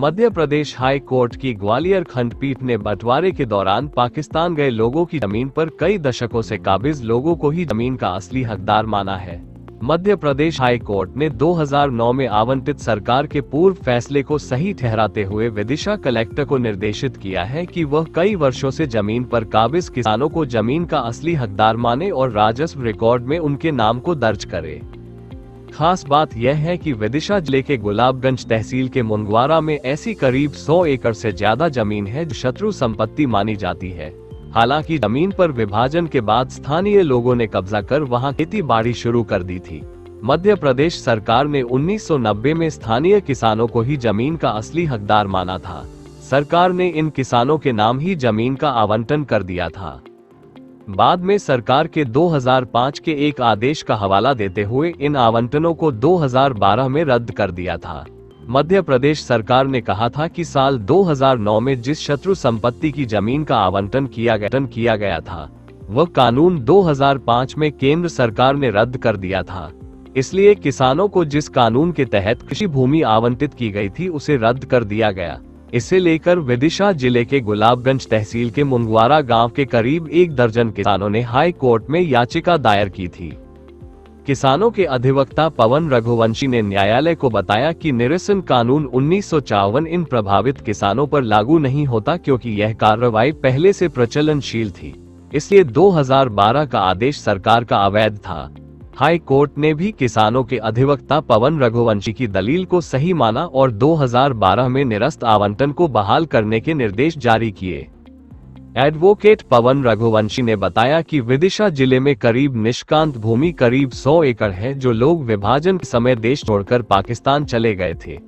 Madhya Pradesh high court की ग्वालियर खंडपीठ ने बंटवारे के दौरान पाकिस्तान गए लोगों की जमीन पर कई दशकों से काबिज लोगों को ही जमीन का असली हकदार माना है। मध्य प्रदेश हाई कोर्ट ने 2009 में आवंटित सरकार के पूर्व फैसले को सही ठहराते हुए विदिशा कलेक्टर को निर्देशित किया है कि वह कई वर्षों से जमीन पर काबिज किसानों को जमीन का असली हकदार माने और राजस्व रिकॉर्ड में उनके नाम को दर्ज करे। खास बात यह है कि विदिशा जिले के गुलाबगंज तहसील के मुनग्वारा में ऐसी करीब 100 एकड़ से ज्यादा जमीन है जो शत्रु संपत्ति मानी जाती है। हालांकि जमीन पर विभाजन के बाद स्थानीय लोगों ने कब्जा कर वहां खेती बाड़ी शुरू कर दी थी। मध्य प्रदेश सरकार ने 1990 में स्थानीय किसानों को ही जमीन का असली हकदार माना था। सरकार ने इन किसानों के नाम ही जमीन का आवंटन कर दिया था। बाद में सरकार के 2005 के एक आदेश का हवाला देते हुए इन आवंटनों को 2012 में रद्द कर दिया था। मध्य प्रदेश सरकार ने कहा था कि साल 2009 में जिस शत्रु संपत्ति की जमीन का आवंटन किया गया था वह कानून 2005 में केंद्र सरकार ने रद्द कर दिया था। इसलिए किसानों को जिस कानून के तहत कृषि भूमि आवंटित की गई थी उसे रद्द कर दिया गया। इसे लेकर विदिशा जिले के गुलाबगंज तहसील के मुनग्वारा गांव के करीब 1 दर्जन किसानों ने हाई कोर्ट में याचिका दायर की थी। किसानों के अधिवक्ता पवन रघुवंशी ने न्यायालय को बताया कि निरसन कानून 1954 इन प्रभावित किसानों पर लागू नहीं होता क्योंकि यह कार्रवाई पहले से प्रचलनशील थी, इसलिए 2012 का आदेश सरकार का अवैध था। हाई कोर्ट ने भी किसानों के अधिवक्ता पवन रघुवंशी की दलील को सही माना और 2012 में निरस्त आवंटन को बहाल करने के निर्देश जारी किए। एडवोकेट पवन रघुवंशी ने बताया कि विदिशा जिले में करीब निष्कांत भूमि करीब 100 एकड़ है जो लोग विभाजन के समय देश छोड़कर पाकिस्तान चले गए थे।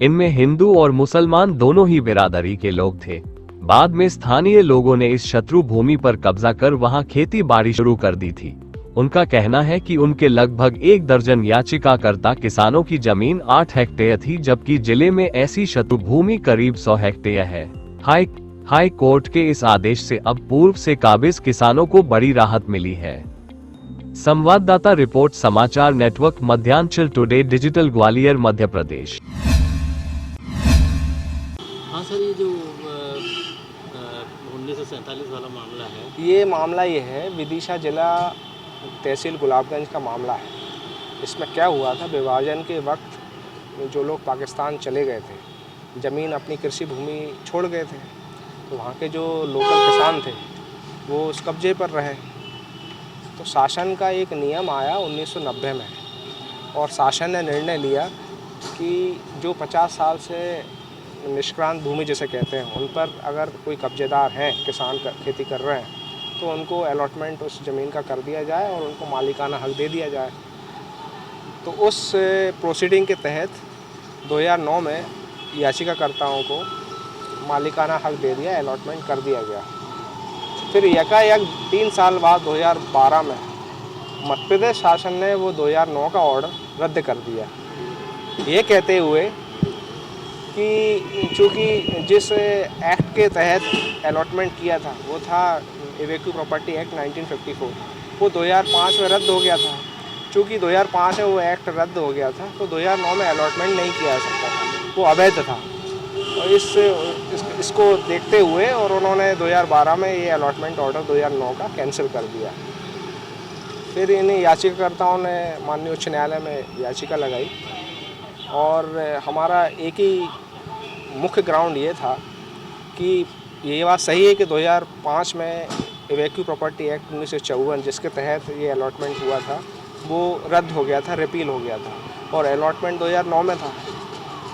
इनमें हिंदू और मुसलमान दोनों ही बिरादरी के लोग थे। बाद में स्थानीय लोगों ने इस शत्रु भूमि पर कब्जा कर वहां खेती बाड़ी शुरू कर दी थी। उनका कहना है कि उनके लगभग 1 दर्जन याचिकाकर्ता किसानों की जमीन 8 हेक्टेयर थी, जबकि जिले में ऐसी शत्रु भूमि करीब 100 हेक्टेयर है। हाई कोर्ट के इस आदेश से अब पूर्व से काबिज किसानों को बड़ी राहत मिली है। संवाददाता रिपोर्ट, समाचार network Madhyanchal today digital, Gwalior, Madhya Pradesh. हाँ सर, ये जो 1947 वाला मामला है, ये है विदिशा जिला तहसील गुलाबगंज का मामला है। इसमें क्या हुआ था, विभाजन के वक्त जो लोग पाकिस्तान चले गए थे, ज़मीन अपनी कृषि भूमि छोड़ गए थे, तो वहाँ के जो लोकल किसान थे वो उस कब्जे पर रहे। तो शासन का एक नियम आया 1990 में और शासन ने निर्णय लिया कि जो 50 साल से निष्क्रांत भूमि जिसे कहते हैं उन पर अगर कोई कब्जेदार हैं, किसान खेती कर रहे हैं, तो उनको अलॉटमेंट उस ज़मीन का कर दिया जाए और उनको मालिकाना हक दे दिया जाए। तो उस प्रोसीडिंग के तहत 2009 में याचिकाकर्ताओं को मालिकाना हक दे दिया, अलॉटमेंट कर दिया गया। फिर यकायक 3 साल बाद 2012 में मध्य प्रदेश शासन ने वो 2009 का ऑर्डर रद्द कर दिया, ये कहते हुए कि चूँकि जिस एक्ट के तहत अलॉटमेंट किया था वो था इवेक्यू प्रॉपर्टी एक्ट 1954, वो 2005 में रद्द हो गया था। चूँकि 2005 में वो एक्ट रद्द हो गया था तो 2009 में अलॉटमेंट नहीं किया जा सकता था, वो अवैध था। और इसको देखते हुए और उन्होंने 2012 में ये अलॉटमेंट ऑर्डर 2009 का कैंसिल कर दिया। फिर इन याचिकाकर्ताओं ने माननीय उच्च न्यायालय में याचिका लगाई और हमारा एक ही मुख्य ग्राउंड ये था कि ये बात सही है कि 2005 में इवेक्यू प्रॉपर्टी एक्ट 1954 जिसके तहत ये अलॉटमेंट हुआ था वो रद्द हो गया था, रिपील हो गया था और अलॉटमेंट 2009 में था।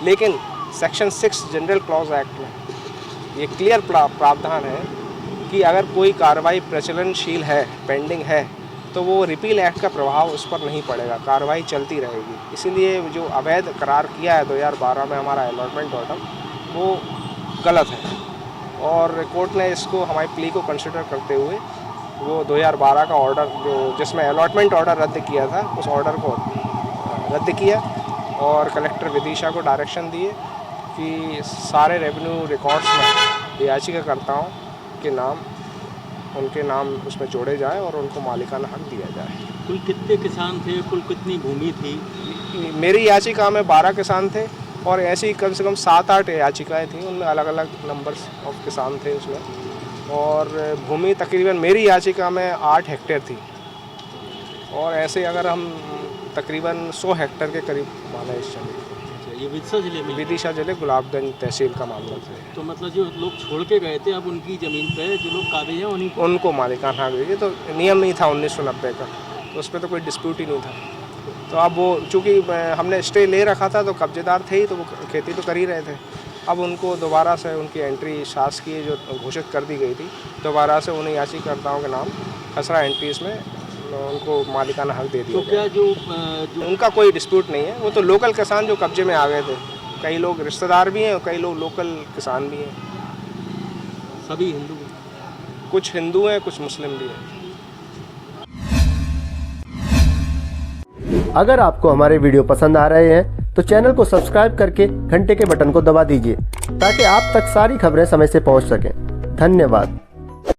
लेकिन सेक्शन 6 जनरल क्लॉज एक्ट में ये क्लियर प्रावधान है कि अगर कोई कार्रवाई प्रचलनशील है, पेंडिंग है, तो वो रिपील एक्ट का प्रभाव उस पर नहीं पड़ेगा, कार्रवाई चलती रहेगी। इसीलिए जो अवैध करार किया है 2012 में हमारा अलॉटमेंट ऑर्डर, वो गलत है और कोर्ट ने इसको हमारी प्ली को कंसिडर करते हुए वो 2012 का ऑर्डर जो जिसमें अलॉटमेंट ऑर्डर रद्द किया था उस ऑर्डर को रद्द किया और कलेक्टर विदिशा को डायरेक्शन दिए कि सारे रेवेन्यू रिकॉर्ड्स में याचिकाकर्ताओं के नाम, उनके नाम उसमें जोड़े जाए और उनको मालिकाना हक दिया जाए। कुल कितने किसान थे, कुल कितनी भूमि थी? मेरी याचिका में 12 किसान थे और ऐसी कम से कम 7-8 याचिकाएँ थी, उनमें अलग अलग नंबर्स ऑफ किसान थे उसमें। और भूमि तकरीबन मेरी याचिका में 8 हेक्टेयर थी, और ऐसे अगर हम तकरीबन 100 हेक्टेयर के करीब माना इस जमीन। ये विदिशा जिले में? विदिशा जिले गुलाबगंज तहसील का मामला था। तो मतलब जो लोग छोड़ के गए थे, अब उनकी ज़मीन पे जो लोग काबिज हैं उन्हीं उनको मालिकाना हक दीजिए, तो नियम ही था 1990 का, तो उस पर तो कोई डिस्प्यूट ही नहीं था। तो अब वो चूँकि हमने स्टे ले रखा था, तो कब्जेदार थे ही, तो वो खेती तो कर ही रहे थे। अब उनको दोबारा से उनकी एंट्री शासकीय जो घोषित कर दी गई थी, दोबारा से उन्हें याचिकाकर्ताओं के नाम खसरा एंट्रीज में उनको मालिकाना हक दे दिया। तो क्या जो उनका कोई डिस्प्यूट नहीं है, वो तो लोकल किसान जो कब्जे में आ गए थे, कई लोग रिश्तेदार भी हैं और कई लोग लोकल किसान भी हैं। सभी हिंदू? कुछ हिंदू हैं, कुछ मुस्लिम भी हैं। अगर आपको हमारे वीडियो पसंद आ रहे हैं तो चैनल को सब्सक्राइब करके घंटे के बटन को दबा दीजिए ताकि आप तक सारी खबरें समय से पहुंच सकें। धन्यवाद।